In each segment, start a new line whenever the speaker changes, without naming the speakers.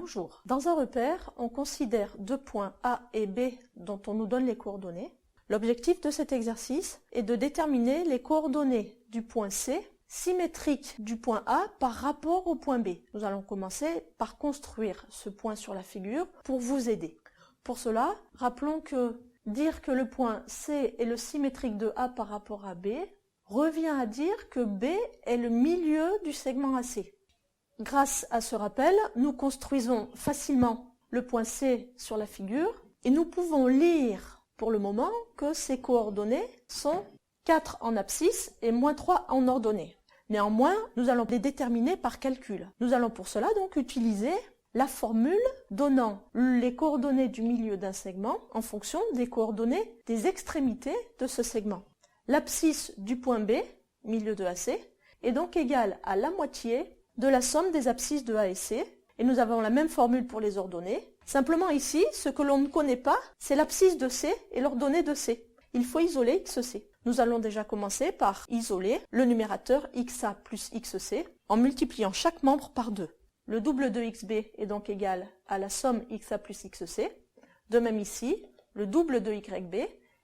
Bonjour. Dans un repère, on considère deux points A et B dont on nous donne les coordonnées. L'objectif de cet exercice est de déterminer les coordonnées du point C symétriques du point A par rapport au point B. Nous allons commencer par construire ce point sur la figure pour vous aider. Pour cela, rappelons que dire que le point C est le symétrique de A par rapport à B revient à dire que B est le milieu du segment AC. Grâce à ce rappel, nous construisons facilement le point C sur la figure et nous pouvons lire pour le moment que ces coordonnées sont 4 en abscisse et moins 3 en ordonnée. Néanmoins, nous allons les déterminer par calcul. Nous allons pour cela donc utiliser la formule donnant les coordonnées du milieu d'un segment en fonction des coordonnées des extrémités de ce segment. L'abscisse du point B, milieu de AC, est donc égale à la moitié de la somme des abscisses de A et C, et nous avons la même formule pour les ordonnées. Simplement ici, ce que l'on ne connaît pas, c'est l'abscisse de C et l'ordonnée de C. Il faut isoler XC. Nous allons déjà commencer par isoler le numérateur XA plus XC en multipliant chaque membre par 2. Le double de XB est donc égal à la somme XA plus XC. De même ici, le double de YB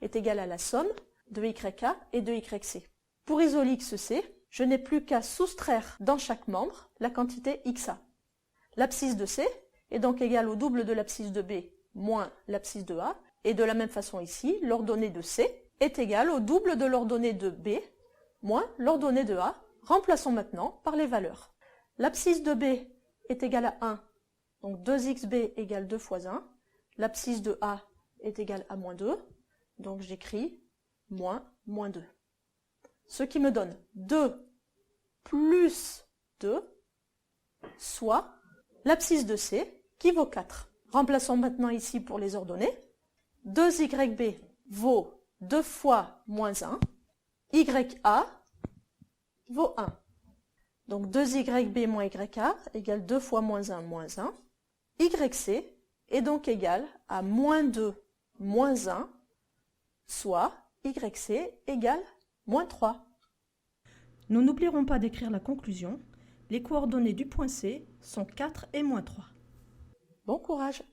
est égal à la somme de YA et de YC. Pour isoler XC, je n'ai plus qu'à soustraire dans chaque membre la quantité XA. L'abscisse de C est donc égale au double de l'abscisse de B moins l'abscisse de A, et de la même façon ici, l'ordonnée de C est égale au double de l'ordonnée de B moins l'ordonnée de A. Remplaçons maintenant par les valeurs. L'abscisse de B est égale à 1, donc 2xB égale 2 fois 1. L'abscisse de A est égale à moins 2, donc j'écris moins 2. Ce qui me donne 2 plus 2, soit l'abscisse de C qui vaut 4. Remplaçons maintenant ici pour les ordonnées. 2YB vaut 2 fois moins 1. YA vaut 1. Donc 2YB moins YA égale 2 fois moins 1 moins 1. YC est donc égal à moins 2 moins 1, soit YC égale moins 3.
Nous n'oublierons pas d'écrire la conclusion. Les coordonnées du point C sont 4 et moins 3.
Bon courage!